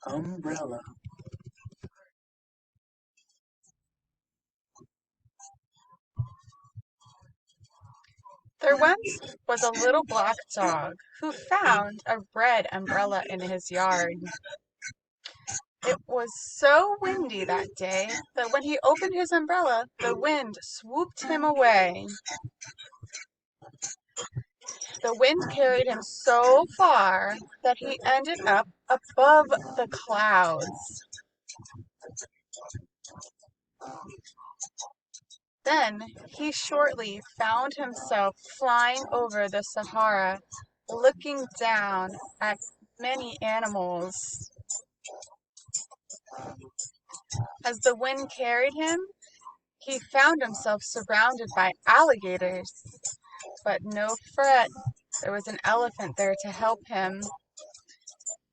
umbrella. There once was a little black dog who found a red umbrella in his yard. It was so windy that day that when he opened his umbrella, the wind swooped him away. The wind carried him so far that he ended up above the clouds. Then he shortly found himself flying over the Sahara, looking down at many animals. As the wind carried him, he found himself surrounded by alligators. But no fret, there was an elephant there to help him.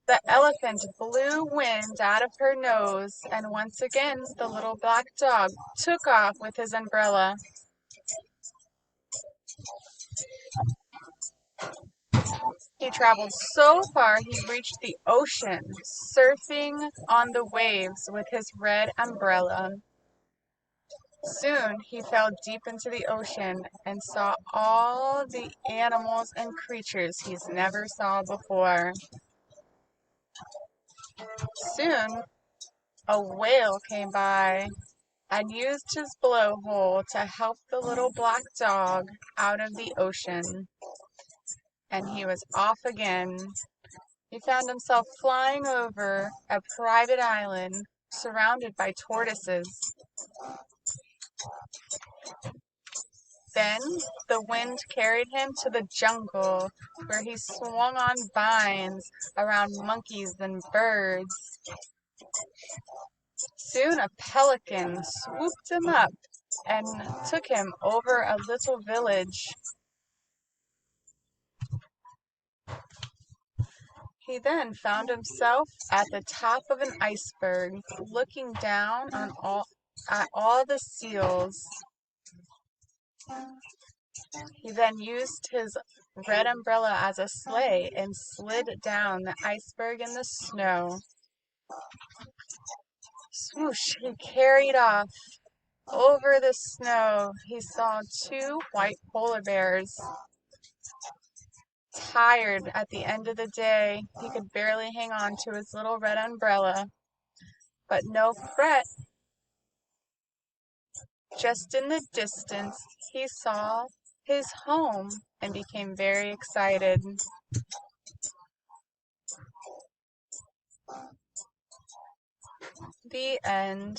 The elephant blew wind out of her nose, and once again the little black dog took off with his umbrella. He traveled so far he reached the ocean, surfing on the waves with his red umbrella. Soon he fell deep into the ocean and saw all the animals and creatures he's never saw before. Soon a whale came by and used his blowhole to help the little black dog out of the ocean. And he was off again. He found himself flying over a private island surrounded by tortoises. Then the wind carried him to the jungle, where he swung on vines around monkeys and birds. Soon a pelican swooped him up and took him over a little village. He then found himself at the top of an iceberg, looking down at all the seals. He then used his red umbrella as a sleigh and slid down the iceberg in the snow. Swoosh, he carried off. Over the snow, he saw two white polar bears. Tired at the end of the day, he could barely hang on to his little red umbrella. But no fret. Just in the distance, he saw his home and became very excited. The end.